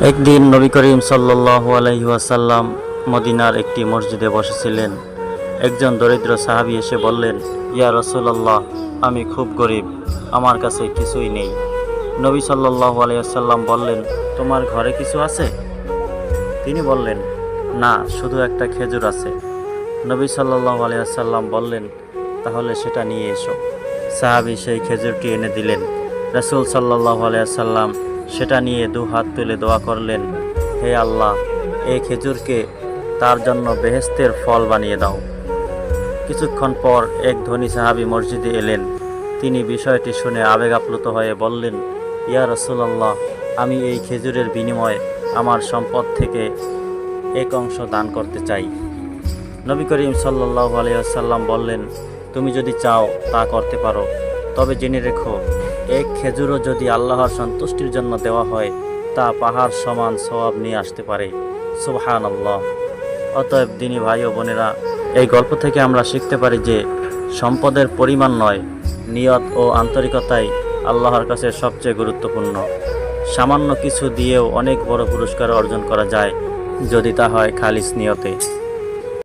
একদিন নবী করিম সাল্লাল্লাহু আলাইহি ওয়াসাল্লাম মদিনার একটি মসজিদে বসেছিলেন। একজন দরিদ্র সাহাবী এসে বললেন, ইয়া রাসূলুল্লাহ, আমি খুব গরিব, আমার কাছে কিছুই নেই। নবী সাল্লাল্লাহু আলাইহি ওয়াসাল্লাম বললেন, তোমার ঘরে কিছু আছে? তিনি বললেন, না, শুধু একটা খেজুর আছে। নবী সাল্লাল্লাহু আলাইহি ওয়াসাল্লাম বললেন, তাহলে সেটা নিয়ে এসো। সাহাবী সেই খেজুরটি এনে দিলেন। রাসূল সাল্লাল্লাহু আলাইহি ওয়াসাল্লাম সেটা নিয়ে দু হাত তুলে দোয়া করলেন, হে আল্লাহ, এই খেজুরকে তার জন্য বেহেশতের ফল বানিয়ে দাও। কিছুক্ষণ পর এক ধনী সাহাবী মসজিদে এলেন। তিনি বিষয়টি শুনে আবেগ আপ্লুত হয়ে বললেন, ইয়া রাসূলুল্লাহ, আমি এই খেজুরের বিনিময়ে আমার সম্পদ থেকে এক অংশ দান করতে চাই। নবী করিম সাল্লাল্লাহু আলাইহি ওয়াসাল্লাম বললেন, তুমি যদি চাও তা করতে পারো, তবে জেনে রেখো, এক খেজুরও যদি আল্লাহর সন্তুষ্টির জন্য দেওয়া হয়, তা পাহাড় সমান সওয়াব নিয়ে আসতে পারে। সুবহানাল্লাহ। অতএব দিনী ভাই ও বোনেরা, এই গল্প থেকে আমরা শিখতে পারি যে সম্পদের পরিমাণ নয়, নিয়ত ও আন্তরিকতাই আল্লাহর কাছে সবচেয়ে গুরুত্বপূর্ণ। সামান্য কিছু দিয়েও অনেক বড় পুরস্কার অর্জন করা যায়, যদি তা হয় খালিস নিয়তে।